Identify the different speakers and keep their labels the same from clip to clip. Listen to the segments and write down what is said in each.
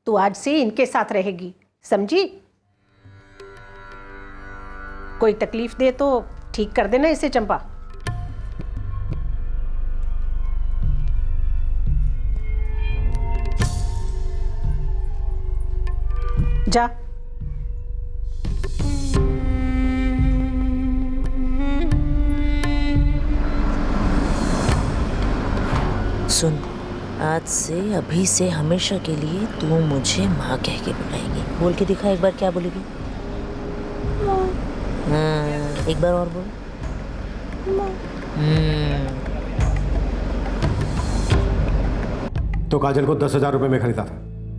Speaker 1: तू आज से इनके साथ रहेगी, समझी? कोई तकलीफ दे तो ठीक कर देना इसे चंपा। जा।
Speaker 2: सुन, आज से अभी से हमेशा के लिए तू मुझे माँ कह के बुलाएगी। बोल के दिखा एक बार, क्या बोलेगी? हाँ, एक बार और बोल।
Speaker 3: तो काजल को 10,000 रुपए में खरीदा था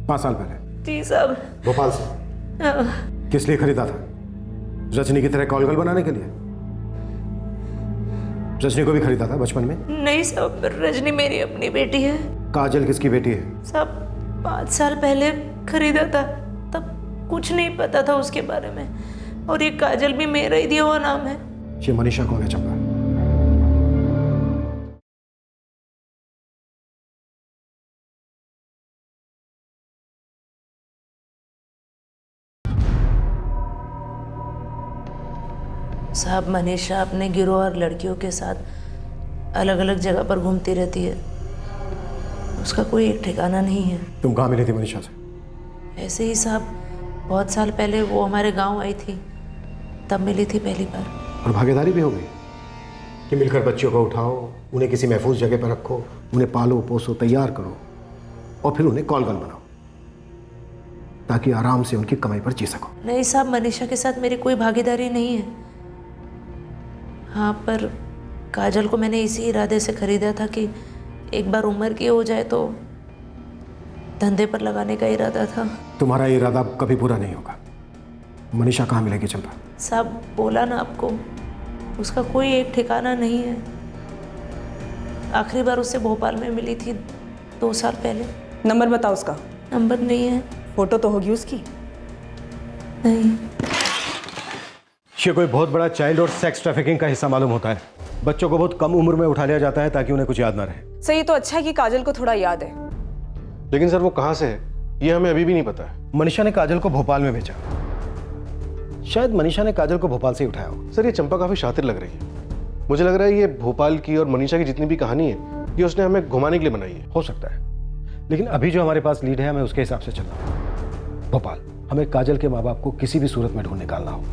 Speaker 3: 5 साल पहले।
Speaker 2: जी साहब।
Speaker 3: भोपाल से। किस लिए खरीदा था? रजनी की तरह कॉलगल बनाने के लिए? रजनी को भी खरीदा था बचपन में?
Speaker 2: नहीं साहब, रजनी मेरी अपनी बेटी है।
Speaker 3: काजल किसकी बेटी है?
Speaker 2: साहब 5 साल पहले खरीदा था, तब कुछ नहीं पता था उसके बारे में, और ये काजल भी मेरा ही दिया हुआ नाम है।
Speaker 3: ये मनीषा कौन है चंपा?
Speaker 2: साहब मनीषा अपने गिरोह और लड़कियों के साथ अलग अलग जगह पर घूमती रहती है, उसका कोई एक ठिकाना नहीं है।
Speaker 3: तुम कहाँ मिली थी मनीषा से?
Speaker 2: ऐसे ही साहब, बहुत साल पहले वो हमारे गांव आई थी, तब मिली थी पहली बार।
Speaker 3: और भागीदारी भी हो गई कि मिलकर बच्चों को उठाओ, उन्हें किसी महफूज जगह पर रखो, उन्हें पालो पोसो, तैयार करो और फिर उन्हें कॉलगल बनाओ ताकि आराम से उनकी कमाई पर जी सको।
Speaker 2: नहीं साहब, मनीषा के साथ मेरी कोई भागीदारी नहीं है। हाँ, पर काजल को मैंने इसी इरादे से खरीदा था कि एक बार उम्र की हो जाए तो धंधे पर लगाने का इरादा था।
Speaker 3: तुम्हारा ये इरादा कभी पूरा नहीं होगा। मनीषा कहाँ मिलेगी चंपा?
Speaker 2: साहब बोला ना आपको, उसका कोई एक ठिकाना नहीं है। आखिरी बार उससे भोपाल में मिली थी 2 साल पहले।
Speaker 4: नंबर बताओ उसका।
Speaker 2: नंबर नहीं है।
Speaker 4: फोटो तो होगी उसकी?
Speaker 2: नहीं।
Speaker 3: ये कोई बहुत बड़ा चाइल्ड और सेक्स ट्रैफिकिंग का हिस्सा मालूम होता है। बच्चों को बहुत कम उम्र में उठा लिया जाता है ताकि उन्हें कुछ याद ना रहे।
Speaker 4: सही तो अच्छा है कि काजल को थोड़ा याद है।
Speaker 5: लेकिन सर वो कहाँ से है ये हमें अभी भी नहीं पता है।
Speaker 3: मनीषा ने काजल को भोपाल में भेजा। शायद मनीषा ने काजल को भोपाल से ही उठाया हो।
Speaker 5: सर ये चंपा काफी शातिर लग रही है। मुझे लग रहा है ये भोपाल की और मनीषा की जितनी भी कहानी है ये उसने हमें घुमाने के लिए बनाई है।
Speaker 3: हो सकता है, लेकिन अभी जो हमारे पास लीड है हमें उसके हिसाब से चलना। भोपाल, हमें काजल के माँ बाप को किसी भी सूरत में ढूंढ निकालना हो।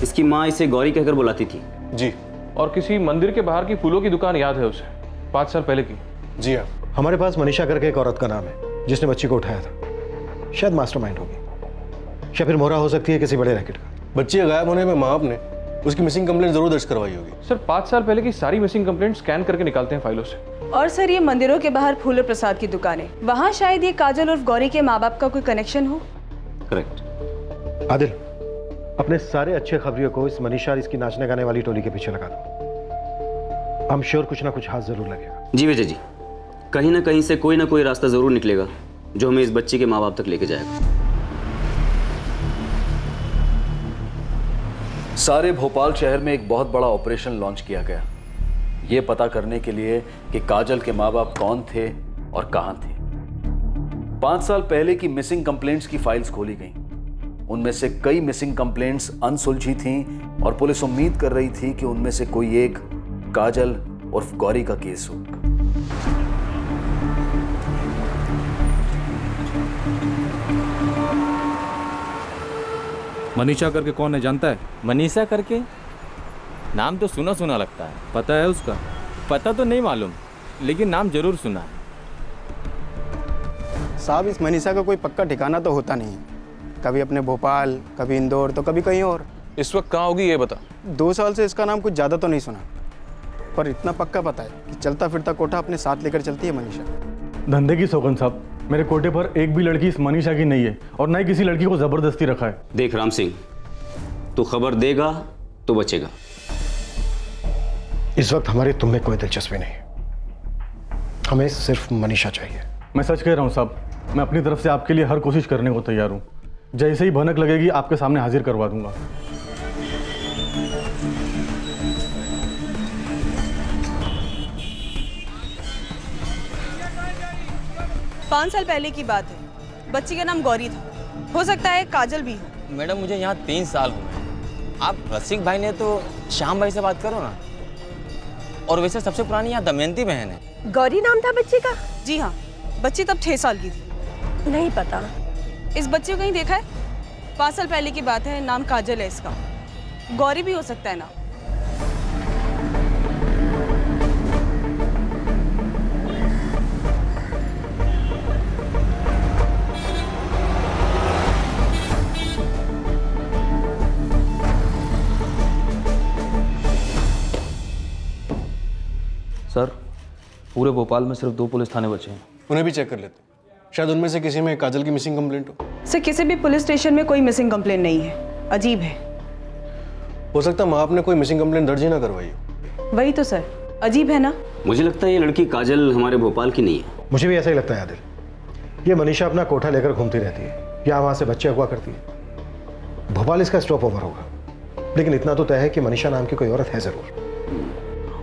Speaker 6: इसकी माँ इसे गौरी कहकर बुलाती थी।
Speaker 5: जी।
Speaker 7: और किसी मंदिर के बाहर की फूलों की दुकान याद है उसे, 5 साल पहले की।
Speaker 5: जी हाँ।
Speaker 3: हमारे पास मनीषा करके एक औरत का नाम है जिसने बच्ची को उठाया था। शायद मास्टरमाइंड होगी या फिर मोहरा हो सकती है किसी बड़े रैकेट का।
Speaker 5: बच्चे गायब होने में माँ बाप ने उसकी मिसिंग कंप्लेंट जरूर दर्ज करवाई होगी।
Speaker 7: सर 5 साल पहले की सारी मिसिंग कंप्लेंट स्कैन करके निकालते हैं फाइलों से।
Speaker 4: और सर ये मंदिरों के बाहर फूल और प्रसाद की दुकानें, वहाँ शायद ये काजल और गौरी के माँ बाप का कोई कनेक्शन हो।
Speaker 6: करेक्ट।
Speaker 3: आदिल, अपने सारे अच्छे खबरियों को इस मनीषा और इसकी नाचने गाने वाली टोली के पीछे लगा दो। I'm sure कुछ ना कुछ हाथ जरूर लगेगा।
Speaker 6: जी विजय जी, कहीं ना कहीं से कोई ना कोई रास्ता जरूर निकलेगा जो हमें इस बच्चे के माँ बाप तक लेके जाएगा।
Speaker 8: सारे भोपाल शहर में एक बहुत बड़ा ऑपरेशन लॉन्च किया गया, ये पता करने के लिए कि काजल के माँ बाप कौन थे और कहाँ थे। 5 साल पहले की मिसिंग कंप्लेंट्स की फाइल्स खोली गईं। उनमें से कई मिसिंग कंप्लेंट्स अनसुलझी थीं और पुलिस उम्मीद कर रही थी कि उनमें से कोई एक काजल और गौरी का केस हो।
Speaker 9: मनीषा करके कौन है जानता है?
Speaker 10: मनीषा करके नाम तो सुना सुना लगता है।
Speaker 9: पता है उसका?
Speaker 10: पता तो नहीं मालूम, लेकिन नाम जरूर सुना है।
Speaker 11: साहब इस मनीषा का कोई पक्का ठिकाना तो होता नहीं है। कभी अपने भोपाल, कभी इंदौर, तो कभी कहीं और।
Speaker 7: इस वक्त कहाँ होगी ये बता।
Speaker 11: 2 साल से इसका नाम कुछ ज़्यादा तो नहीं सुना, पर इतना पक्का पता है कि चलता फिरता कोठा अपने साथ लेकर चलती है मनीषा।
Speaker 9: धंधे की सौगन साहब, मेरे कोटे पर एक भी लड़की इस मनीषा की नहीं है और ना ही किसी लड़की को जबरदस्ती रखा है।
Speaker 6: देख राम सिंह, तू खबर देगा तो बचेगा,
Speaker 3: इस वक्त हमारी तुम में कोई दिलचस्पी नहीं, हमें सिर्फ मनीषा चाहिए।
Speaker 9: मैं सच कह रहा हूँ साहब, मैं अपनी तरफ से आपके लिए हर कोशिश करने को तैयार हूँ। जैसे ही भनक लगेगी आपके सामने हाजिर करवा दूंगा।
Speaker 4: पाँच साल पहले की बात है, बच्ची का नाम गौरी था, हो सकता है काजल भी हो।
Speaker 10: मैडम मुझे यहाँ 3 साल हुए। आप रसिक भाई ने तो श्याम भाई से बात करो ना। और वैसे सबसे पुरानी यहाँ दमयंती बहन है।
Speaker 1: गौरी नाम था बच्ची का?
Speaker 4: जी हाँ, बच्ची तब 6 साल की थी।
Speaker 1: नहीं पता।
Speaker 4: इस बच्चे को कहीं देखा है? 5 साल पहले की बात है, नाम काजल है इसका। गौरी भी हो सकता है ना?
Speaker 7: सर, पूरे भोपाल में सिर्फ 2 पुलिस थाने बचे हैं।
Speaker 5: उन्हें भी चेक कर लेते, शायद उनमें से किसी में काजल की मिसिंग कंप्लेंट हो।
Speaker 4: सर, किसी भी पुलिस स्टेशन में कोई मिसिंग कंप्लेंट नहीं है। अजीब है।
Speaker 5: हो सकता है माँ आपने कोई मिसिंग कंप्लेंट दर्ज ही ना करवाई हो।
Speaker 4: वही तो सर, अजीब है ना?
Speaker 6: मुझे लगता है ये लड़की काजल हमारे भोपाल की नहीं है।
Speaker 3: मुझे भी ऐसा ही लगता है आदिल। ये मनीषा अपना कोठा लेकर घूमती रहती है या वहाँ से बच्चे अगवा करती है। भोपाल इसका स्टॉप ओवर होगा, लेकिन इतना तो तय है कि मनीषा नाम की कोई औरत है जरूर।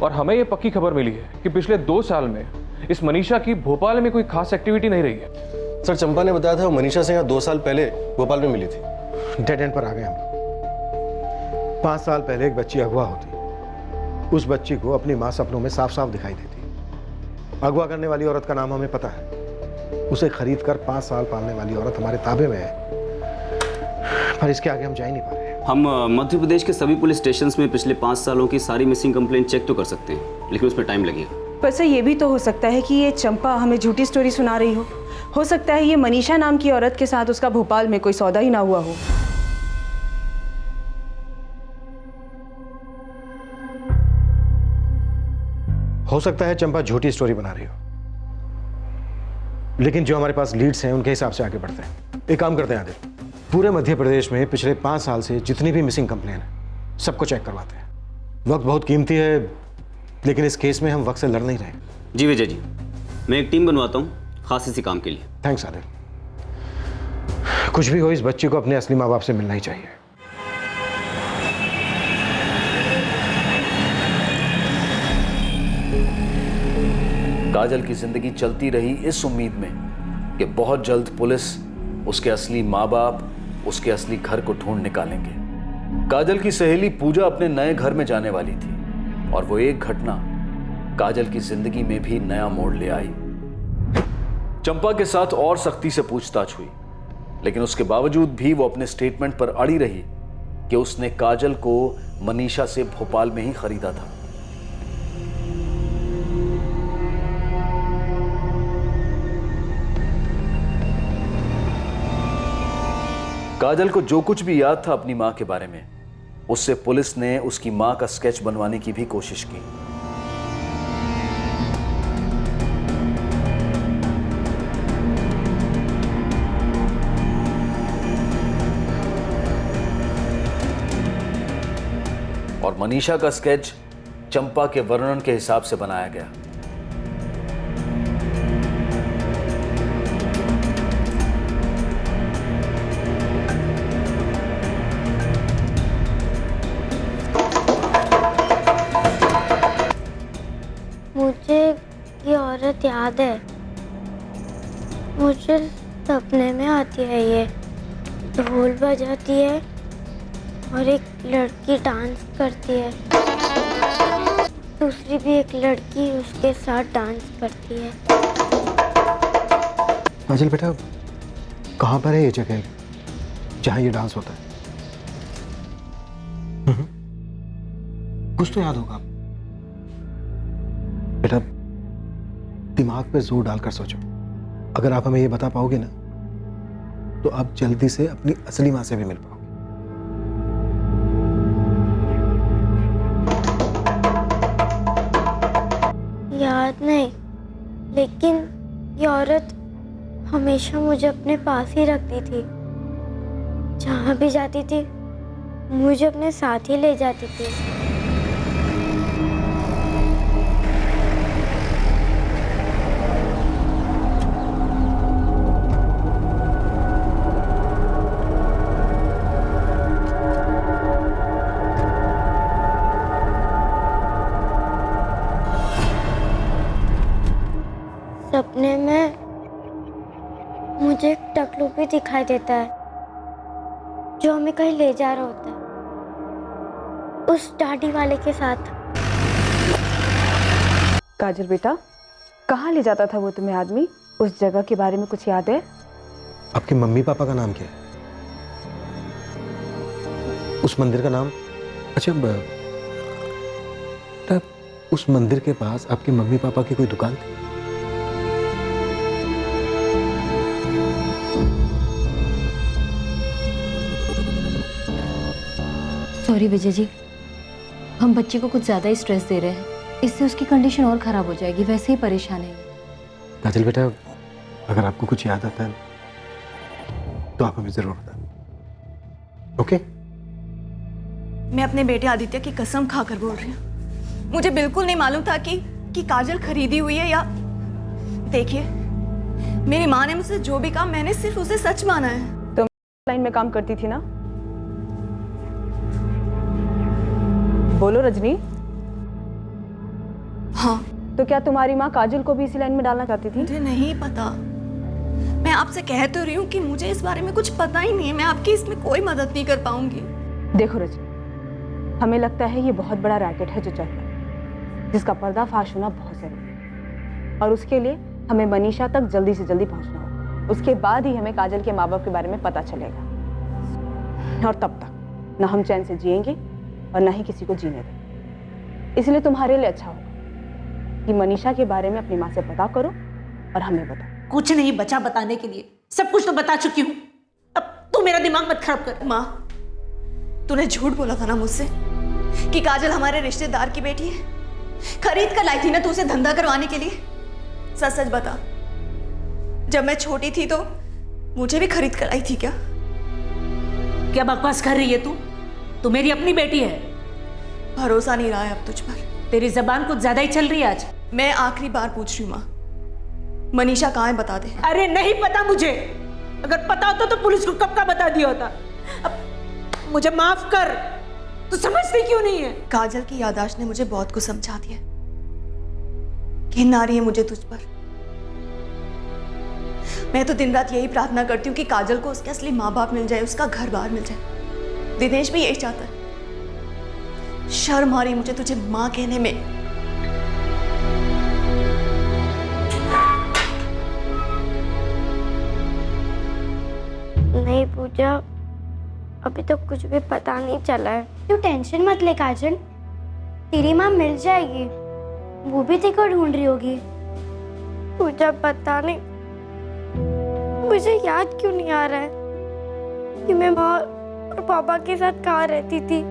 Speaker 7: और हमें ये पक्की खबर मिली है कि पिछले 2 साल में इस मनीषा की भोपाल में कोई खास एक्टिविटी नहीं रही है।
Speaker 5: सर, चंपा ने बताया था वो मनीषा से यहाँ 2 साल पहले भोपाल में मिली थी।
Speaker 3: डेड एंड पर आ गए हम। 5 साल पहले एक बच्ची अगवा होती। उस बच्ची को अपनी माँ सपनों में साफ साफ दिखाई देती। अगवा करने वाली औरत का नाम हमें पता है। उसे खरीद कर 5 साल पालने वाली औरत हमारे ताबे में है, पर इसके आगे हम जा ही नहीं पा रहे।
Speaker 6: हम मध्य प्रदेश के सभी पुलिस स्टेशंस में पिछले 5 सालों की सारी मिसिंग कंप्लेंट चेक तो कर सकते हैं, लेकिन उसमें टाइम लगेगा।
Speaker 4: पर सर, ये भी तो हो सकता है कि ये चंपा हमें झूठी स्टोरी सुना रही हो। हो सकता है ये मनीषा नाम की औरत के साथ उसका भोपाल में कोई सौदा ही ना हुआ हो।
Speaker 3: हो सकता है चंपा झूठी स्टोरी बना रही हो, लेकिन जो हमारे पास लीड्स हैं उनके हिसाब से आगे बढ़ते हैं। एक काम करते हैं आदिल, पूरे मध्य प्रदेश में पिछले 5 साल से जितनी भी मिसिंग कंप्लेन है सबको चेक करवाते हैं। वक्त बहुत कीमती है, लेकिन इस केस में हम वक्त से लड़ नहीं रहे।
Speaker 6: जी विजय जी, मैं एक टीम बनवाता हूँ खास इसी काम के लिए।
Speaker 3: थैंक्स आदिल। कुछ भी हो, इस बच्ची को अपने असली माँ बाप से मिलना ही चाहिए।
Speaker 8: काजल की जिंदगी चलती रही इस उम्मीद में कि बहुत जल्द पुलिस उसके असली माँ बाप, उसके असली घर को ढूंढ निकालेंगे। काजल की सहेली पूजा अपने नए घर में जाने वाली थी और वो एक घटना काजल की जिंदगी में भी नया मोड़ ले आई। चंपा के साथ और सख्ती से पूछताछ हुई, लेकिन उसके बावजूद भी वो अपने स्टेटमेंट पर अड़ी रही कि उसने काजल को मनीषा से भोपाल में ही खरीदा था। काजल को जो कुछ भी याद था अपनी मां के बारे में, उससे पुलिस ने उसकी मां का स्केच बनवाने की भी कोशिश की। और मनीषा का स्केच चंपा के वर्णन के हिसाब से बनाया गया।
Speaker 12: मुझे ये औरत याद है, मुझे सपने में आती है। ये ढोल बजाती है और एक लड़की डांस करती है, दूसरी भी एक लड़की उसके साथ डांस करती है।
Speaker 3: काजल बेटा, कहाँ पर है ये जगह जहाँ ये डांस होता है? कुछ तो याद होगा बेटा। दिमाग पे जोर डालकर सोचो। अगर आप हमें ये बता पाओगे ना, तो आप जल्दी से अपनी असली माँ से भी मिल पाओगे।
Speaker 12: याद नहीं, लेकिन ये औरत हमेशा मुझे अपने पास ही रखती थी। जहाँ भी जाती थी मुझे अपने साथ ही ले जाती थी। सपने में मुझे एक टकलू भी दिखाई देता है जो हमें कहीं ले जा रहा होता है, उस दाढ़ी वाले के साथ।
Speaker 4: काजल बेटा, कहाँ ले जाता था वो तुम्हें आदमी? उस जगह के बारे में कुछ याद है?
Speaker 3: आपके मम्मी पापा का नाम क्या है? उस मंदिर का नाम? अच्छा, तब उस मंदिर के पास आपके मम्मी पापा की कोई दुकान थी?
Speaker 13: सॉरी विजय जी, हम बच्चे को कुछ ज़्यादा ही स्ट्रेस दे रहे हैं, इससे उसकी कंडीशन और ख़राब हो जाएगी। वैसे ही परेशान है।
Speaker 3: काजल बेटा, अगर आपको कुछ याद आता है तो आप हमें ज़रूर बताएं, ओके?
Speaker 4: मैं अपने बेटे आदित्य की कसम खाकर बोल रही हूँ, मुझे बिल्कुल नहीं मालूम था कि काजल खरीदी हुई है या। देखिए, मेरी माँ ने मुझसे जो भी कहा मैंने सिर्फ उसे सच माना है। तुम लाइन में काम करती थी ना? बोलो रजनी। हाँ। तो क्या तुम्हारी माँ काजल को भी इसी लाइन में डालना चाहती थी? मुझे नहीं पता, मैं आपसे कह तो रही हूँ कि मुझे इस बारे में कुछ पता ही नहीं है। मैं आपकी इसमें कोई मदद नहीं कर पाऊंगी। देखो रजनी, हमें लगता है ये बहुत बड़ा रैकेट है जो चल रहा है, जिसका पर्दाफाश होना बहुत जरूरी है, और उसके लिए हमें मनीषा तक जल्दी से जल्दी पहुंचना होगा। उसके बाद ही हमें काजल के माँ बाप के बारे में पता चलेगा, और तब तक ना हम चैन से जिएंगे और ना ही किसी को जीने दें। इसलिए तुम्हारे लिए अच्छा होगा कि मनीषा के बारे में अपनी माँ से पता करो और हमें बताओ।
Speaker 2: कुछ नहीं बचा बताने के लिए, सब कुछ तो बता चुकी हूँ। अब तू मेरा दिमाग मत खराब कर।
Speaker 4: माँ, तूने झूठ बोला था ना मुझसे कि काजल हमारे रिश्तेदार की बेटी है। खरीद कर लाई थी ना तू उसे धंधा करवाने के लिए। सच सच बता, जब मैं छोटी थी तो मुझे भी खरीद कर आई थी क्या?
Speaker 2: क्या बकवास कर रही है तू? तू मेरी अपनी बेटी है।
Speaker 4: भरोसा नहीं रहा है अब तुझ पर।
Speaker 2: तेरी जबान कुछ ज्यादा ही चल रही है आज।
Speaker 4: मैं आखिरी बार पूछ रही हूँ माँ, मनीषा कहाँ है बता दे।
Speaker 2: अरे नहीं पता मुझे, अगर पता होता तो पुलिस को कब का बता दिया होता। अब मुझे माफ कर, तू समझती क्यों नहीं है?
Speaker 4: काजल की याददाश्त ने मुझे बहुत कुछ समझा दिया। घिन आ रही है मुझे तुझ पर। मैं तो दिन रात यही प्रार्थना करती हूँ कि काजल को उसके असली माँ बाप मिल जाए, उसका घर बार मिल जाए। दिनेश भी यही चाहता है। शर्म आ रही मुझे तुझे माँ कहने में।
Speaker 12: नहीं पूजा, अभी तो कुछ भी पता नहीं चला है। तू टेंशन मत ले काजल, तेरी माँ मिल जाएगी। वो भी तेरे ढूंढ रही होगी। पूजा पता नहीं मुझे याद क्यों नहीं आ रहा है कि मैं माँ और पापा के साथ कहाँ रहती थी।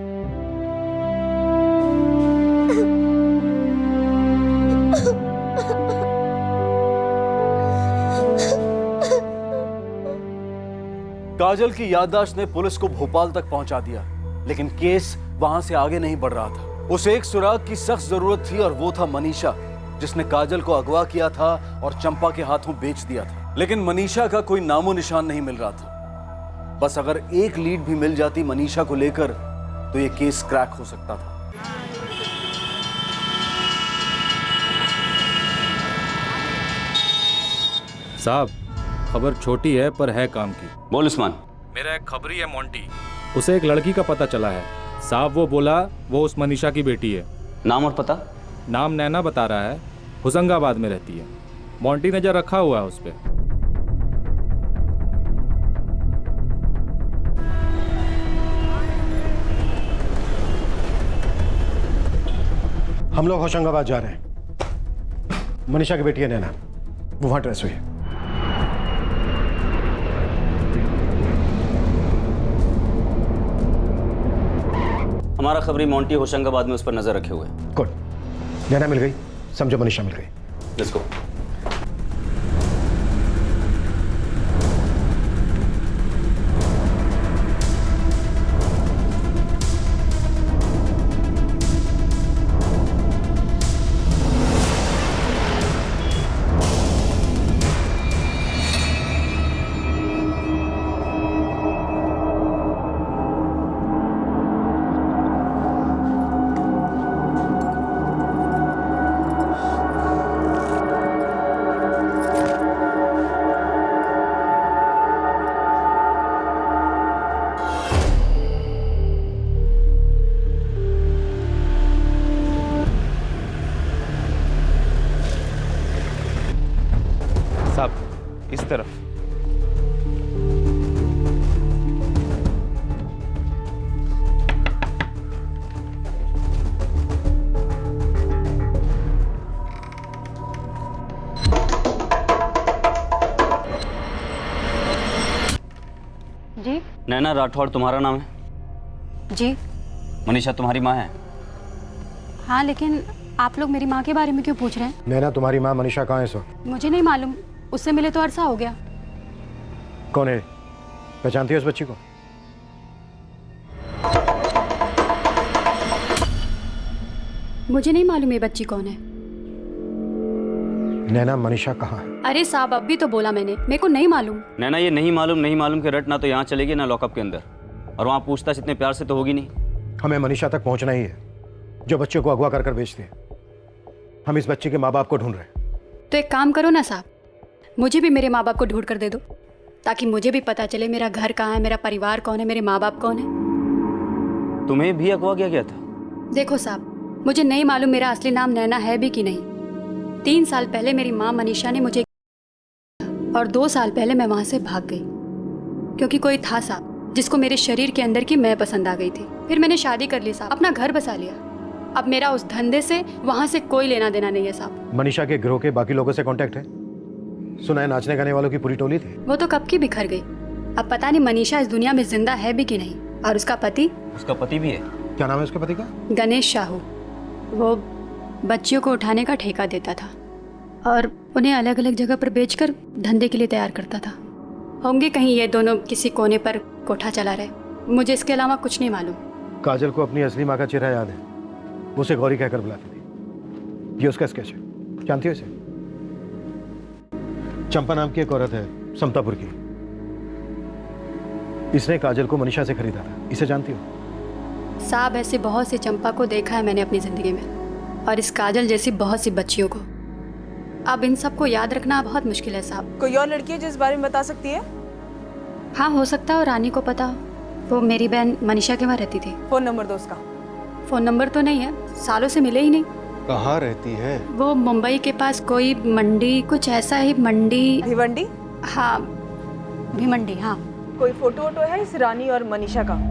Speaker 8: काजल की याददाश्त ने पुलिस को भोपाल तक पहुंचा दिया, लेकिन केस वहां से आगे नहीं बढ़ रहा था। उसे एक सुराग की सख्त जरूरत थी, और वो था मनीषा, जिसने काजल को अगवा किया था और चंपा के हाथों बेच दिया था। लेकिन मनीषा का कोई नामो निशान नहीं मिल रहा था। बस अगर एक लीड भी मिल जाती मनीषा को लेकर तो ये केस क्रैक हो सकता था।
Speaker 14: साहब, खबर छोटी है पर है काम की।
Speaker 6: बोल उस्मान।
Speaker 14: मेरा एक खबरी है मोंटी, उसे एक लड़की का पता चला है साहब। वो बोला वो उस मनीषा की बेटी है।
Speaker 6: नाम और पता?
Speaker 14: नाम नैना बता रहा है, होशंगाबाद में रहती है। मोंटी नजर रखा हुआ है उस पर।
Speaker 3: हम लोग होशंगाबाद जा रहे हैं। मनीषा की बेटी है नैना, वो वहां ट्रेस हुई है।
Speaker 6: हमारा खबरी मोंटी होशंगाबाद में उस पर नजर रखे हुए।
Speaker 3: गुड, नैना मिल गई, समझो मनीषा मिल गई।
Speaker 6: Let's go.
Speaker 7: इस तरफ।
Speaker 13: जी
Speaker 6: नैना राठौड़ तुम्हारा नाम है?
Speaker 13: जी
Speaker 6: मनीषा तुम्हारी माँ है?
Speaker 13: हाँ, लेकिन आप लोग मेरी माँ के बारे में क्यों पूछ रहे हैं?
Speaker 3: नैना तुम्हारी माँ मनीषा कहाँ है इस वक्त?
Speaker 13: मुझे नहीं मालूम, उससे मिले तो अरसा हो गया।
Speaker 3: कौन है? पहचानती है उस बच्ची को?
Speaker 13: मुझे नहीं मालूम ये बच्ची कौन है।
Speaker 3: नैना मनीषा कहाँ है?
Speaker 13: अरे साहब, अब भी तो बोला मैंने, मेरे को नहीं मालूम।
Speaker 6: नैना ये नहीं मालूम के रट ना तो यहाँ चलेगी ना लॉकअप के अंदर, और वहाँ पूछताछ इतने प्यार से तो होगी नहीं।
Speaker 3: हमें मनीषा तक पहुँचना ही है, जो बच्चे को अगवा कर बेचते हैं। हम इस बच्चे के माँ बाप को ढूंढ रहे हैं।
Speaker 13: तो एक काम करो ना साहब, मुझे भी मेरे माँ बाप को ढूंढ कर दे दो, ताकि मुझे भी पता चले मेरा घर कहाँ है, मेरा परिवार कौन है, मेरे माँ बाप कौन है।
Speaker 6: तुम्हें भी अगवा किया गया था?
Speaker 13: देखो साहब, मुझे नहीं मालूम मेरा असली नाम नैना है भी कि नहीं। 3 साल पहले मेरी माँ मनीषा ने मुझे, और 2 साल पहले मैं वहाँ से भाग गई, क्योंकि कोई था साहब जिसको मेरे शरीर के अंदर की मैं पसंद आ गई थी। फिर मैंने शादी कर ली साहब, अपना घर बसा लिया। अब मेरा उस धंधे से, वहाँ से कोई लेना देना नहीं है साहब।
Speaker 3: मनीषा के गिरोह के बाकी लोगों से कांटेक्ट है? सुना है नाचने गाने वालों की पूरी टोली थी।
Speaker 13: वो तो कब की बिखर गई। अब पता नहीं मनीषा इस दुनिया में जिंदा है भी कि नहीं। और उसका पति?
Speaker 6: उसका पति भी है।
Speaker 3: क्या नाम है उसके पति का?
Speaker 13: गणेश शाहू। वो बच्चियों को उठाने का ठेका देता था और उन्हें अलग अलग जगह पर बेचकर धंधे के लिए तैयार करता था। होंगे कहीं ये दोनों किसी कोने पर कोठा चला रहे, मुझे इसके अलावा कुछ नहीं मालूम।
Speaker 3: काजल को अपनी असली माँ का चेहरा याद है, वो उसे गौरी कहकर बुलाती थी। ये उसका स्केच है, जानती हो इसे? चंपा नाम की एक औरत है समतापुर की, इसने काजल को मनीषा से खरीदा था। इसे जानती हो?
Speaker 13: साहब, ऐसे बहुत सी चंपा को देखा है मैंने अपनी जिंदगी में, और इस काजल जैसी बहुत सी बच्चियों को। अब इन सबको याद रखना बहुत मुश्किल है साहब।
Speaker 15: कोई और लड़की है जिस बारे में बता सकती है?
Speaker 13: हाँ, हो सकता है और रानी को पता हो। वो मेरी बहन मनीषा के वहाँ रहती थी।
Speaker 15: फोन नंबर दो उसका।
Speaker 13: फोन नंबर तो नहीं है, सालों से मिले ही नहीं।
Speaker 5: कहाँ रहती है?
Speaker 13: वो मुंबई के पास कोई मंडी, कुछ ऐसा ही, मंडी।
Speaker 15: भिवंडी?
Speaker 13: हाँ, भिवंडी। हाँ।
Speaker 15: कोई फोटो वोटो है इस रानी और मनीषा का?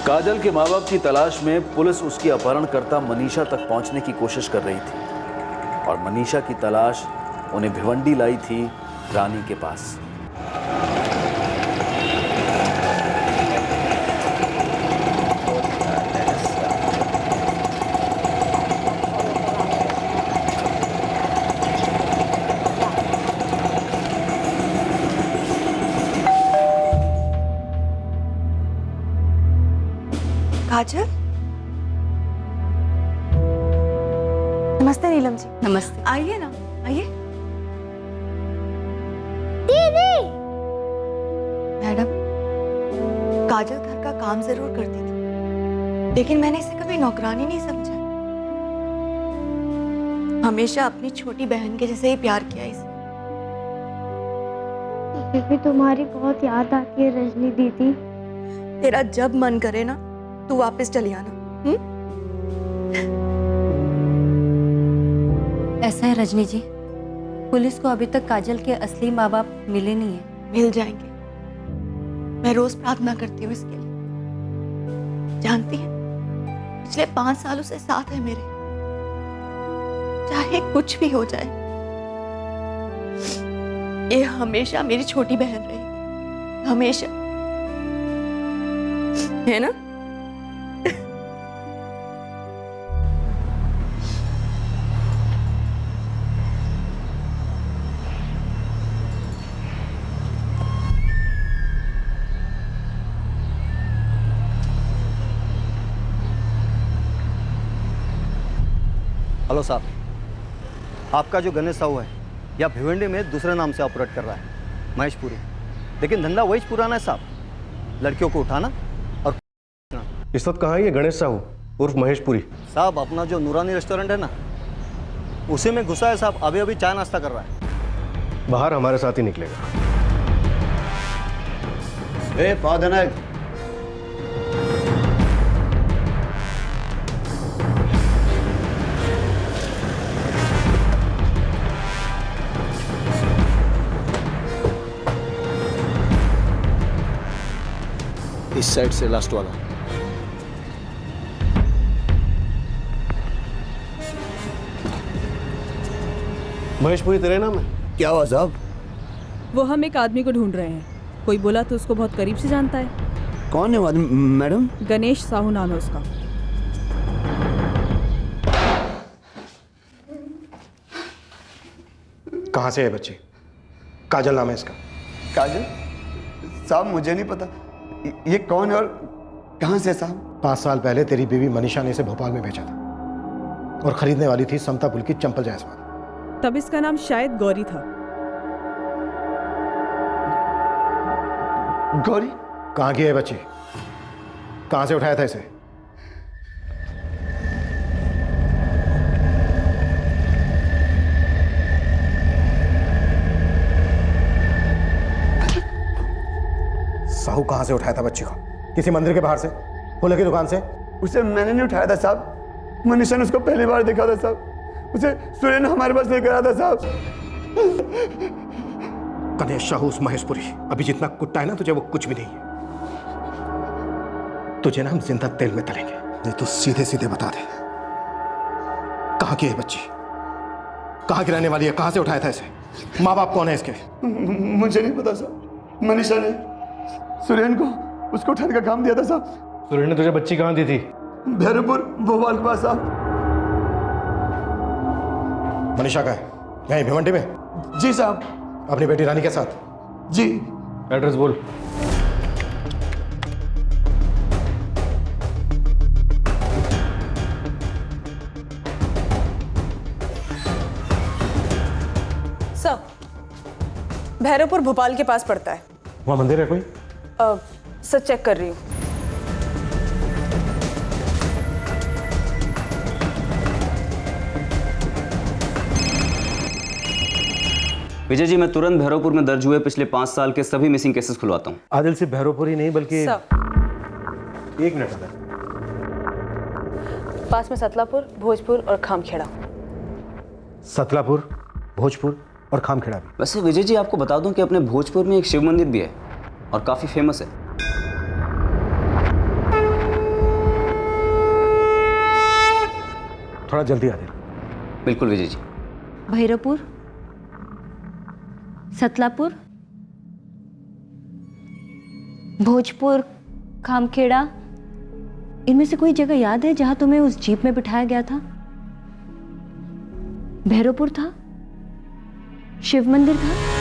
Speaker 8: काजल के माँ बाप की तलाश में पुलिस उसकी अपहरणकर्ता मनीषा तक पहुंचने की कोशिश कर रही थी, और मनीषा की तलाश उन्हें भिवंडी लाई थी रानी के पास।
Speaker 4: काजल? नमस्ते नीलम जी।
Speaker 13: नमस्ते।
Speaker 4: आइए ना, आइए।
Speaker 12: दीदी।
Speaker 4: मैडम, काजल घर का काम जरूर करती थी, लेकिन मैंने इसे कभी नौकरानी नहीं समझा। हमेशा अपनी छोटी बहन के जैसे ही प्यार किया इसे।
Speaker 12: मुझे भी तुम्हारी बहुत याद आती है रजनी दीदी।
Speaker 4: तेरा जब मन करे ना, तू वापस चली आना।
Speaker 13: ऐसा है रजनी जी, पुलिस को अभी तक काजल के असली माँ बाप मिले नहीं है।
Speaker 4: मिल जाएंगे। मैं रोज प्रार्थना करती हूँ इसके लिए। जानती है, पिछले 5 सालों से साथ है मेरे, चाहे कुछ भी हो जाए। ये हमेशा मेरी छोटी बहन रहेगी, हमेशा, है ना?
Speaker 16: हेलो साहब, आपका जो गणेश साहू है या भिवंडी में दूसरे नाम से ऑपरेट कर रहा है, महेशपुरी, लेकिन धंधा वही पुराना है साहब, लड़कियों को उठाना और
Speaker 5: इस वक्त कहाँ है ये गणेश साहू उर्फ महेशपुरी?
Speaker 16: साहब अपना जो नूरानी रेस्टोरेंट है ना, उसी में घुसा है साहब, अभी अभी चाय नाश्ता कर रहा है।
Speaker 5: बाहर हमारे साथ ही निकलेगा।
Speaker 16: ए पादनायक,
Speaker 3: इस साइड से लास्ट वाला।
Speaker 5: महेशपुरी तेरे नाम है?
Speaker 16: क्या हुआ साहब?
Speaker 15: वो हम एक आदमी को ढूंढ रहे हैं। कोई बोला तो उसको बहुत करीब से जानता है।
Speaker 16: कौन है वो आदमी मैडम?
Speaker 15: गणेश साहू नाम है उसका।
Speaker 3: कहाँ से है बच्ची? काजल नाम है इसका।
Speaker 11: काजल? साहब मुझे नहीं पता ये कौन है और कहाँ से साहब?
Speaker 3: 5 साल पहले तेरी बीवी मनीषा ने इसे भोपाल में भेजा था और खरीदने वाली थी समता पुल की चंपल जायसवाल।
Speaker 15: तब इसका नाम शायद गौरी था।
Speaker 11: गौरी?
Speaker 3: कहाँ की है बच्ची? कहाँ से उठाया था इसे? साहू कहाँ से उठाया था बच्ची को? किसी मंदिर के बाहर से, फूलों की दुकान से?
Speaker 11: उसे मैंने नहीं उठाया था साहब, मनीषा ने उसको पहली बार देखा था साहब, उसे सूर्य ने हमारे पास लेकर आया था साहब।
Speaker 3: गणेश साहू उस महेशपुरी, अभी जितना कुट्टा है ना तुझे, वो कुछ भी नहीं है। तुझे ना हम जिंदा तेल में तलेंगे। नहीं तो सीधे सीधे बता दे, कहाँ की है बच्ची? कहाँ की रहने वाली है? कहाँ से उठाया था इसे? माँ बाप कौन है इसके?
Speaker 11: मुझे नहीं पता साहब, मनीषा ने सुरेन को उसको उठाने का काम दिया था साहब।
Speaker 5: सुरेन ने तुझे बच्ची कहाँ दी थी?
Speaker 11: भैरवपुर भोपाल के पास साहब।
Speaker 3: मनीषा का है यहीं भिवंडी में?
Speaker 11: जी साहब।
Speaker 3: अपनी बेटी रानी के साथ?
Speaker 11: जी।
Speaker 5: एड्रेस बोल।
Speaker 15: सर, भैरवपुर भोपाल के पास पड़ता है।
Speaker 3: वहाँ मंदिर है कोई?
Speaker 15: सर चेक कर रही हूँ।
Speaker 6: विजय जी, मैं तुरंत भैरवपुर में दर्ज हुए पिछले 5 साल के सभी मिसिंग केसेस खुलवाता हूँ।
Speaker 3: आदिल सिर्फ भैरवपुर ही नहीं बल्कि एक मिनट है।
Speaker 15: पास में सतलापुर, भोजपुर और खामखेड़ा।
Speaker 3: सतलापुर, भोजपुर और खामखेड़ा भी।
Speaker 6: वैसे विजय जी, आपको बता दूं कि अपने भोजपुर में एक शिव मंदिर भी है और काफी फेमस है।
Speaker 3: थोड़ा जल्दी आदिल।
Speaker 6: बिल्कुल विजय जी।
Speaker 4: भैरवपुर, सतलापुर, भोजपुर, खामखेड़ा, इनमें से कोई जगह याद है जहां तुम्हें उस जीप में बिठाया गया था? भैरवपुर था, शिव मंदिर था।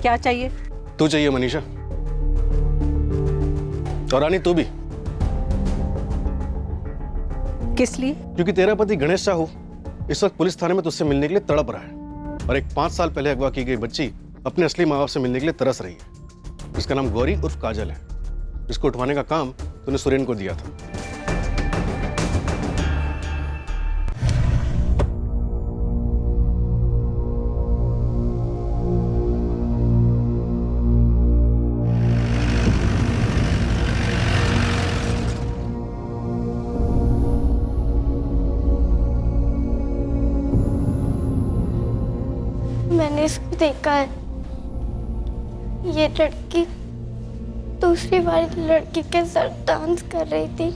Speaker 1: क्या चाहिए?
Speaker 5: तू चाहिए मनीषा, और रानी तू भी।
Speaker 1: किस लिए?
Speaker 5: क्योंकि तेरा पति गणेश साहू इस वक्त पुलिस थाने में तुझसे मिलने के लिए तड़प रहा है और एक 5 साल पहले अगवा की गई बच्ची अपने असली माँ बाप से मिलने के लिए तरस रही है, जिसका नाम गौरी उर्फ काजल है। इसको उठवाने का काम तूने सुरेन को दिया था।
Speaker 12: मैंने इसको देखा है, ये लड़की दूसरी वाली लड़की के साथ डांस कर रही थी।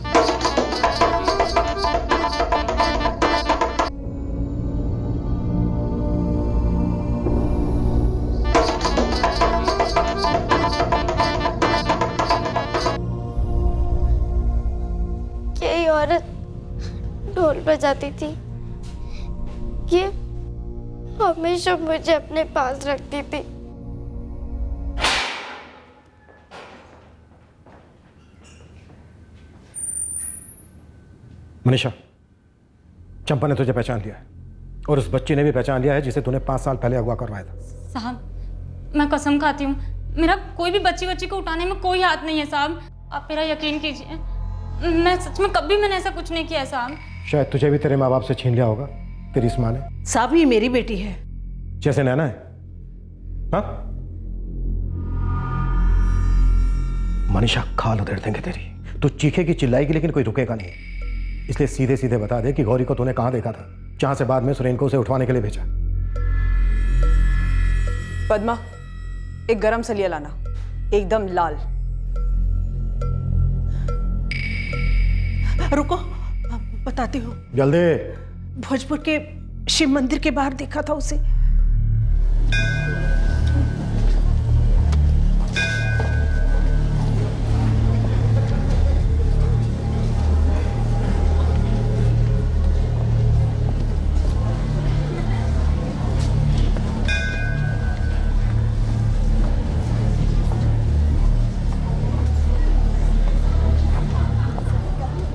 Speaker 12: बजाती थी। ये हमेशा मुझे अपने पास रखती थी।
Speaker 3: मनीषा, चंपा ने तुझे पहचान लिया है और उस बच्ची ने भी पहचान लिया है जिसे तूने 5 साल पहले अगवा करवाया था।
Speaker 17: साहब, मैं कसम खाती हूँ, मेरा कोई भी बच्ची को उठाने में कोई हाथ नहीं है साहब। आप मेरा यकीन कीजिए, मैं सच में कभी मैंने ऐसा कुछ नहीं किया है साहब। शायद तुझे भी तेरे माँ बाप से छीन लिया होगा तेरी इस माँ ने।
Speaker 1: साहब, ये मेरी बेटी है।
Speaker 3: जैसे नैना है। हाँ मनीषा, खाल उधेड़ देंगे तेरी। तू चीखेगी चिल्लाएगी लेकिन कोई रुकेगा नहीं। इसलिए सीधे सीधे बता दे कि गौरी को तूने कहां देखा था, जहां से बाद में सुरेन को उसे उठवाने के लिए भेजा।
Speaker 15: पद्मा, एक गरम सलिया लाना, एकदम लाल।
Speaker 1: रुको, बताती हूँ।
Speaker 3: जल्दी।
Speaker 1: भोजपुर के शिव मंदिर के बाहर देखा था उसे।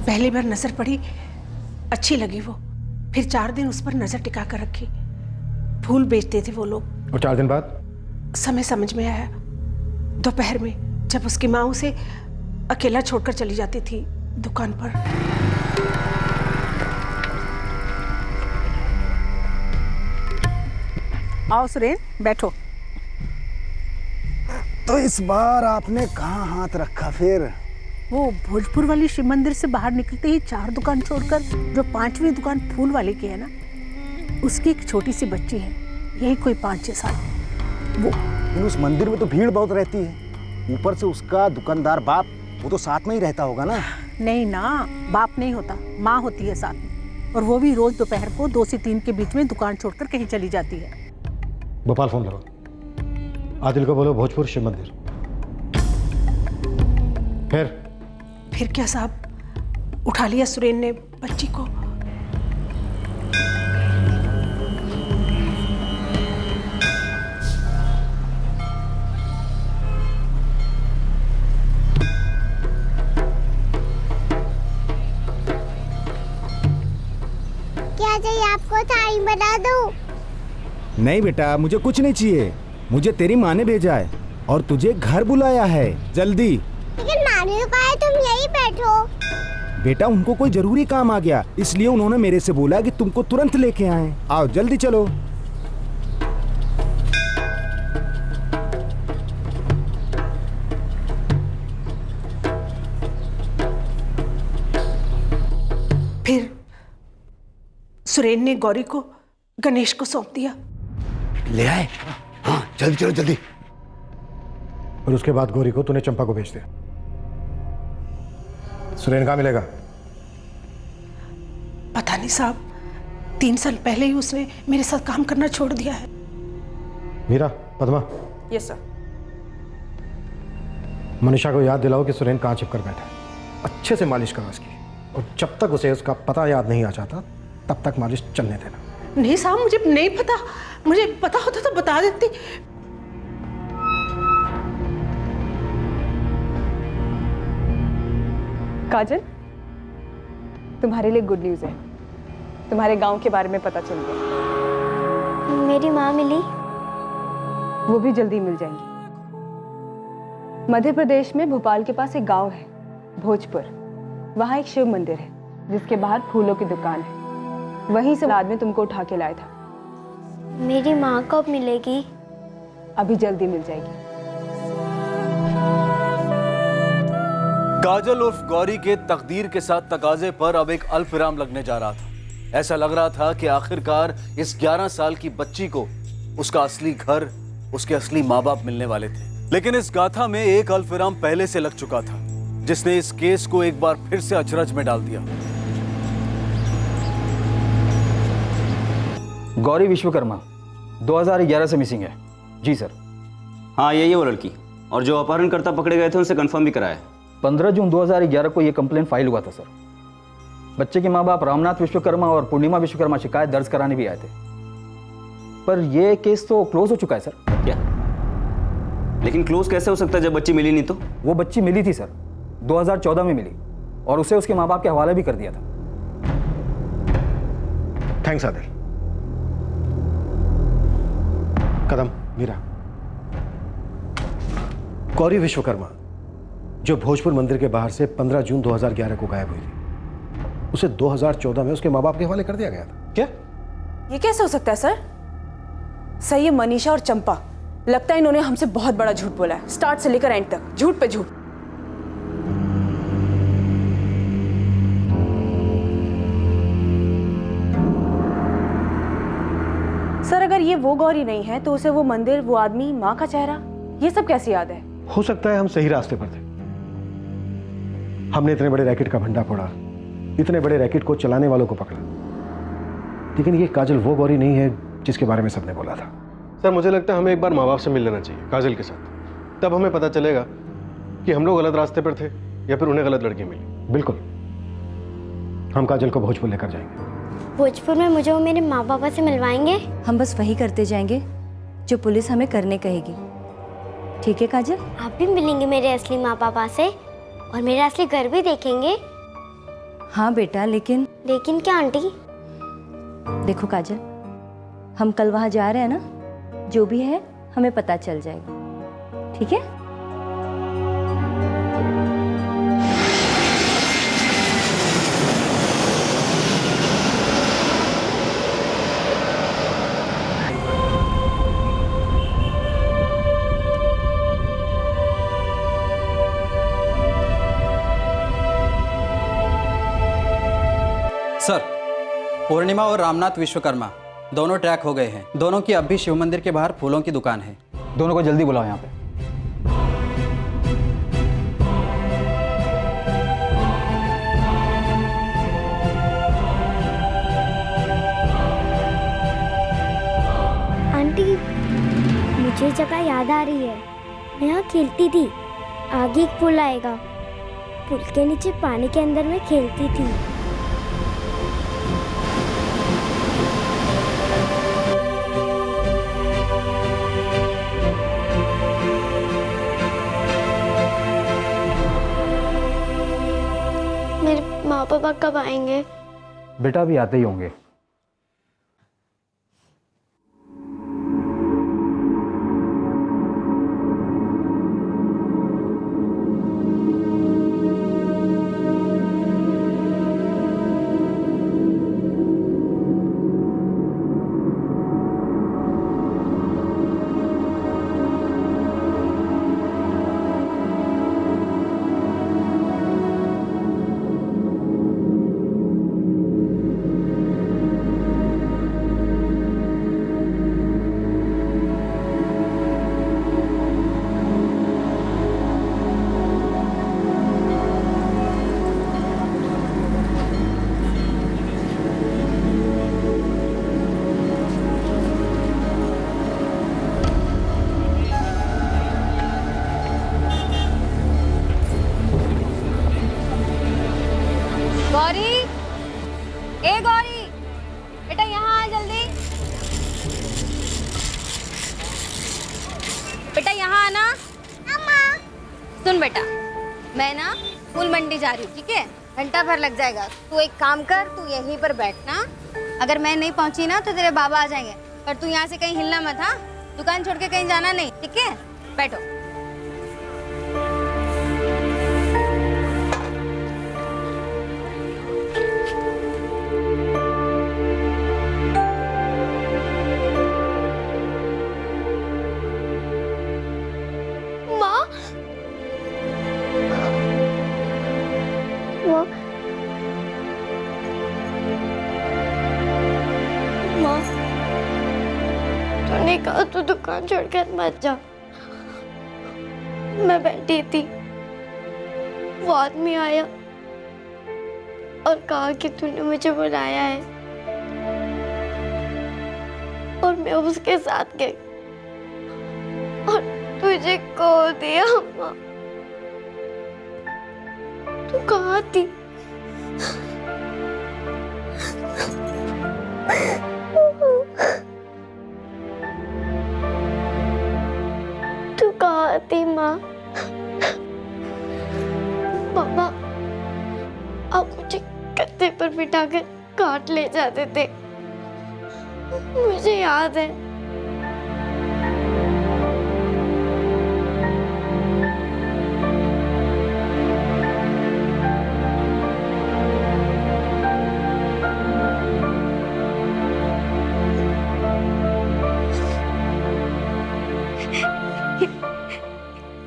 Speaker 1: पहली बार नजर पड़ी, अच्छी लगी वो। फिर 4 दिन उस पर नजर टिका कर रखी। फूल बेचते थे वो लोग।
Speaker 3: और 4 दिन बाद
Speaker 1: समय समझ में आया, दोपहर में, जब उसकी माँ उसे अकेला छोड़कर चली जाती थी दुकान पर।
Speaker 15: आओ सुरेन, बैठो।
Speaker 18: तो इस बार आपने कहाँ हाथ रखा फिर?
Speaker 1: वो भोजपुर वाली शिव मंदिर से बाहर निकलते ही 4 दुकान छोड़कर जो 5वीं दुकान फूल वाले की है ना, उसकी एक छोटी सी बच्ची है, यही कोई 5-6 साल।
Speaker 18: वो उस मंदिर में तो भीड़ बहुत रहती है, ऊपर से उसका दुकानदार बाप, वो तो साथ में ही रहता होगा ना?
Speaker 1: नहीं ना, बाप नहीं होता, माँ होती है साथ में, और वो भी रोज दोपहर को 2 से 3 के बीच में दुकान छोड़कर कहीं चली जाती है।
Speaker 3: भोपाल फोन लगाओ, आदिल को बोलो भोजपुर शिव मंदिर।
Speaker 1: फिर क्या साहब, उठा लिया सुरेन ने बच्ची को।
Speaker 12: क्या चाहिए आपको? थाली बना दूं?
Speaker 18: नहीं बेटा, मुझे कुछ नहीं चाहिए। मुझे तेरी माँ ने भेजा है और तुझे घर बुलाया है, जल्दी।
Speaker 12: लेकिन नानी ने कहा है तुम यहीं बैठो।
Speaker 18: बेटा, उनको कोई जरूरी काम आ गया, इसलिए उन्होंने मेरे से बोला कि तुमको तुरंत लेके आए। आओ जल्दी चलो।
Speaker 1: फिर सुरेन ने गौरी को गणेश को सौंप दिया।
Speaker 3: ले आए? हाँ जल्दी चलो जल्दी। और उसके बाद गौरी को तूने चंपा को भेज दिया। सुरेन कहाँ मिलेगा?
Speaker 1: पता नहीं साहब, 3 साल पहले ही उसने मेरे साथ काम करना छोड़ दिया है।
Speaker 3: मीरा, पद्मा।
Speaker 15: Yes sir.
Speaker 3: मनीषा को याद दिलाओ कि सुरेन कहाँ छिप कर बैठा है। अच्छे से मालिश करो उसकी, और जब तक उसे उसका पता याद नहीं आ जाता तब तक मालिश चलने देना।
Speaker 1: नहीं साहब, मुझे नहीं पता, मुझे पता होता तो बता देती।
Speaker 4: काजल, तुम्हारे लिए गुड न्यूज़ है। तुम्हारे गांव के बारे में पता चल गया।
Speaker 12: मेरी माँ मिली?
Speaker 4: वो भी जल्दी मिल जाएंगी। मध्य प्रदेश में भोपाल के पास एक गांव है, भोजपुर। वहाँ एक शिव मंदिर है जिसके बाहर फूलों की दुकान है। वहीं से आदमी तुमको उठा के लाया था।
Speaker 12: मेरी माँ कब मिलेगी?
Speaker 4: अभी जल्दी मिल जाएगी।
Speaker 8: काजल उर्फ गौरी के तकदीर के साथ तकाजे पर अब एक अल्पविराम लगने जा रहा था। ऐसा लग रहा था कि आखिरकार इस 11 साल की बच्ची को उसका असली घर, उसके असली माँ बाप मिलने वाले थे। लेकिन इस गाथा में एक अल्पविराम पहले से लग चुका था, जिसने इस केस को एक बार फिर से अचरज में डाल दिया।
Speaker 11: गौरी विश्वकर्मा 2011 से मिसिंग है। जी सर।
Speaker 6: हाँ, यही है वो लड़की, और जो अपहरणकर्ता पकड़े गए थे उनसे कंफर्म भी कराया।
Speaker 11: 15 जून 2011 को ये कंप्लेंट फाइल हुआ था सर।
Speaker 19: बच्चे के माँ बाप रामनाथ विश्वकर्मा और पूर्णिमा विश्वकर्मा शिकायत दर्ज कराने भी आए थे, पर यह केस तो क्लोज हो चुका है सर।
Speaker 6: क्या? लेकिन क्लोज कैसे हो सकता है जब बच्ची मिली नहीं तो?
Speaker 19: वो बच्ची मिली थी सर, 2014 में मिली, और उसे उसके माँ बाप के हवाले भी कर दिया था।
Speaker 3: थैंक्स आदिल। कदम, मीरा, गौरी विश्वकर्मा जो भोजपुर मंदिर के बाहर से 15 जून 2011 को गायब हुई थी, उसे 2014 में उसके माँ बाप के हवाले कर दिया गया था। क्या?
Speaker 4: ये कैसे हो सकता है सर? सही है, मनीषा और चंपा, लगता है इन्होंने हमसे बहुत बड़ा झूठ बोला है, स्टार्ट से लेकर एंड तक झूठ पे झूठ। सर अगर ये वो गौरी नहीं है तो उसे वो मंदिर, वो आदमी, माँ का चेहरा, ये सब कैसे याद है?
Speaker 3: हो सकता है हम सही रास्ते पर थे। हमने इतने बड़े रैकेट का भंडा फोड़ा, इतने बड़े रैकेट को चलाने वालों को पकड़ा, लेकिन ये काजल वो गौरी नहीं है जिसके बारे में सबने बोला था।
Speaker 5: सर मुझे लगता है हमें एक बार माँ बाप से मिल लेना चाहिए काजल के साथ, तब हमें पता चलेगा कि हम लोग गलत रास्ते पर थे या फिर उन्हें गलत लड़की मिली।
Speaker 3: बिल्कुल, हम काजल को भोजपुर लेकर जाएंगे।
Speaker 12: भोजपुर में मुझे वो मेरे माँ बाप से मिलवाएंगे?
Speaker 4: हम बस वही करते जाएंगे जो पुलिस हमें करने कहेगी, ठीक है काजल?
Speaker 12: आप भी मिलेंगे मेरे असली माँ पापा से और मेरा असली घर भी देखेंगे?
Speaker 4: हाँ बेटा, लेकिन
Speaker 12: क्या आंटी?
Speaker 4: देखो काजल, हम कल वहाँ जा रहे हैं ना, जो भी है हमें पता चल जाएगा, ठीक है?
Speaker 20: सर, पूर्णिमा और रामनाथ विश्वकर्मा दोनों ट्रैक हो गए हैं। दोनों की अब भी शिव मंदिर के बाहर फूलों की दुकान है।
Speaker 19: दोनों को जल्दी बुलाओ यहाँ पे।
Speaker 12: आंटी, मुझे जगह याद आ रही है। मैं यहाँ खेलती थी, आगे एक पुल आएगा, पुल के नीचे पानी के अंदर मैं खेलती थी। मेरे माँ पापा कब आएंगे?
Speaker 19: बेटा अभी आते ही होंगे।
Speaker 21: गौरी, ए गौरी, बेटा यहाँ आ जल्दी। बेटा यहाँ आना। सुन बेटा, मैं ना फूल मंडी जा रही हूँ, ठीक है? घंटा भर लग जाएगा। तू एक काम कर, तू यहीं पर बैठना। अगर मैं नहीं पहुँची ना तो तेरे बाबा आ जाएंगे, पर तू यहाँ से कहीं हिलना मत। हाँ, दुकान छोड़ के कहीं जाना नहीं, ठीक है? बैठो।
Speaker 12: तूने कहा तू दुकान छोड़कर मत जा। मैं बैठी थी, वो आदमी आया और कहा कि तूने मुझे बुलाया है, और मैं उसके साथ गई और तुझे खो दिया। अम्मा, तू कहाँ थी? तू कहाँ थी माँ? पापा आप मुझे गद्दे पर बिठाकर काट ले जाते थे, मुझे याद है।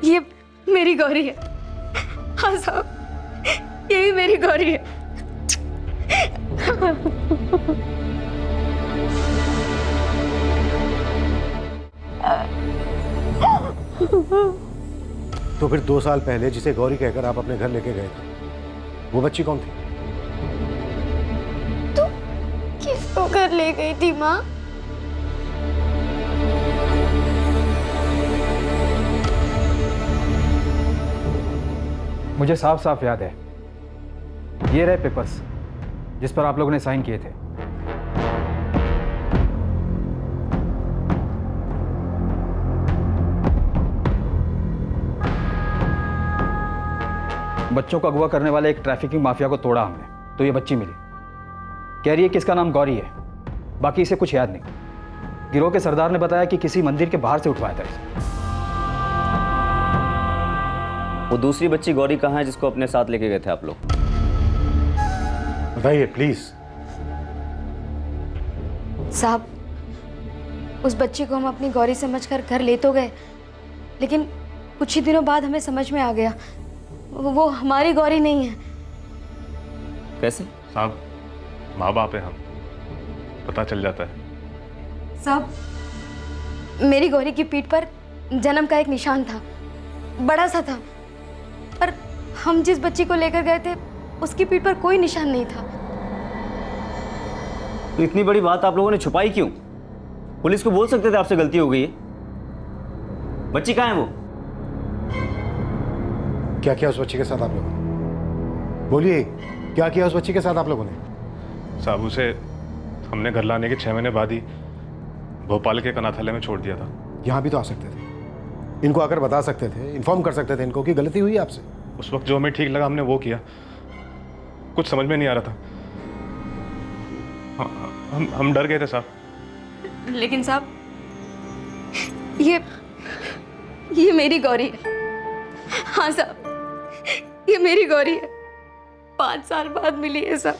Speaker 12: ये मेरी गौरी है। हाँ साहब, यही मेरी गौरी है।
Speaker 3: तो फिर 2 साल पहले जिसे गौरी कहकर आप अपने घर लेके गए थे, वो बच्ची कौन थी?
Speaker 12: तू किसको घर ले गई थी माँ?
Speaker 20: मुझे साफ साफ याद है, ये रहे पेपर्स जिस पर आप लोगों ने साइन किए थे। बच्चों को अगवा करने वाले एक ट्रैफिकिंग माफिया को तोड़ा हमने, तो ये बच्ची मिली। कह रही है कि इसका नाम गौरी है, बाकी इसे कुछ याद नहीं। गिरोह के सरदार ने बताया कि किसी मंदिर के बाहर से उठवाया था इसे।
Speaker 6: वो दूसरी बच्ची गौरी कहाँ है जिसको अपने साथ लेके गए थे आप लोग?
Speaker 3: बताइए प्लीज।
Speaker 4: साहब, उस बच्ची को हम अपनी गौरी समझकर घर ले तो गए, लेकिन कुछ ही दिनों बाद हमें समझ में आ गया वो हमारी गौरी नहीं है।
Speaker 6: कैसे?
Speaker 7: साहब, माँ बाप है हम, पता चल जाता है।
Speaker 4: साहब, मेरी गौरी की पीठ पर जन्म का एक निशान था, बड़ा सा था, पर हम जिस बच्ची को लेकर गए थे उसकी पीठ पर कोई निशान नहीं था।
Speaker 6: तो इतनी बड़ी बात आप लोगों ने छुपाई क्यों? पुलिस को बोल सकते थे आपसे गलती हो गई है। बच्ची कहाँ है वो?
Speaker 3: क्या किया उस बच्ची के साथ आप लोगों ने? बोलिए, क्या किया उस बच्ची के साथ आप लोगों ने?
Speaker 7: साहब, उसे हमने घर लाने के 6 महीने बाद ही भोपाल के अनाथालय में छोड़ दिया था।
Speaker 3: यहाँ भी तो आ सकते थे, इनको आकर बता सकते थे, इन्फॉर्म कर सकते थे इनको कि गलती हुई आपसे।
Speaker 7: उस वक्त जो हमें ठीक लगा हमने वो किया, कुछ समझ में नहीं आ रहा था। हम डर गए थे साहब।
Speaker 4: लेकिन साहब, ये मेरी गौरी है। हाँ साहब, ये मेरी गौरी है, 5 साल बाद मिली है साहब।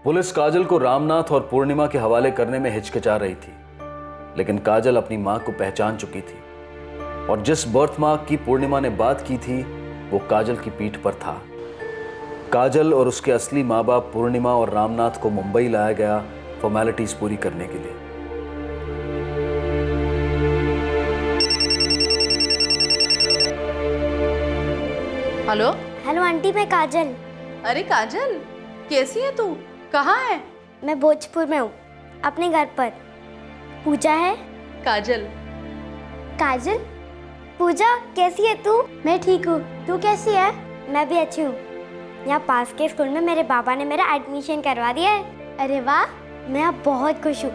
Speaker 8: पुलिस काजल को रामनाथ और पूर्णिमा के हवाले करने में हिचकिचा रही थी, लेकिन काजल अपनी मां को पहचान चुकी थी और जिस बर्थ मार्क की पूर्णिमा ने बात की थी वो काजल की पीठ पर था। काजल और उसके असली माँ बाप पूर्णिमा और रामनाथ को मुंबई लाया गया फॉर्मेलिटीज पूरी करने के लिए।
Speaker 9: हेलो
Speaker 12: हेलो आंटी, मैं काजल।
Speaker 9: अरे काजल, कैसी है तू? कहाँ है?
Speaker 12: मैं भोजपुर में हूँ, अपने घर पर। पूजा है?
Speaker 9: काजल।
Speaker 12: काजल? पूजा कैसी है तू? मैं ठीक हूँ, तू कैसी है? मैं भी अच्छी हूँ। यहाँ पास के स्कूल में मेरे बाबा ने मेरा एडमिशन करवा दिया है। अरे वाह, मैं अब बहुत खुश हूँ।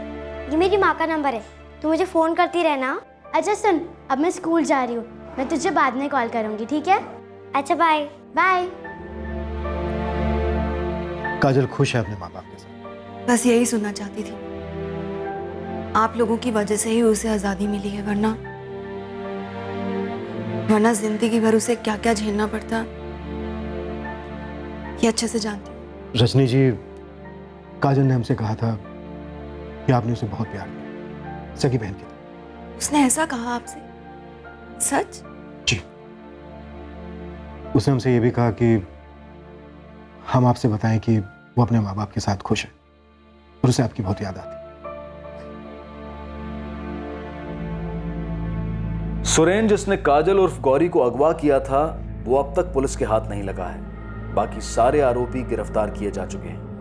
Speaker 12: ये मेरी माँ का नंबर है, तू मुझे फ़ोन करती रहना। अच्छा सुन, अब मैं स्कूल जा रही हूँ, मैं तुझे बाद में कॉल करूँगी, ठीक है? अच्छा बाय बाय।
Speaker 3: काजल खुश है अपने माँ बाप के साथ?
Speaker 4: बस यही सुनना चाहती थी। आप लोगों की वजह से ही उसे आज़ादी मिली है, वरना जिंदगी भर उसे क्या क्या झेलना पड़ता ये अच्छे से जानती हूँ।
Speaker 3: रजनी जी, काजल ने हमसे कहा था कि आपने उसे बहुत प्यार किया, सगी बहन की तरह।
Speaker 4: उसने ऐसा कहा आपसे? सच?
Speaker 3: जी, उसने हमसे ये भी कहा कि हम आपसे बताएं कि वो अपने माँ बाप के साथ खुश है और उसे आपकी बहुत याद आती है।
Speaker 8: सुरेन, जिसने काजल उर्फ गौरी को अगवा किया था, वो अब तक पुलिस के हाथ नहीं लगा है। बाकी सारे आरोपी गिरफ्तार किए जा चुके हैं।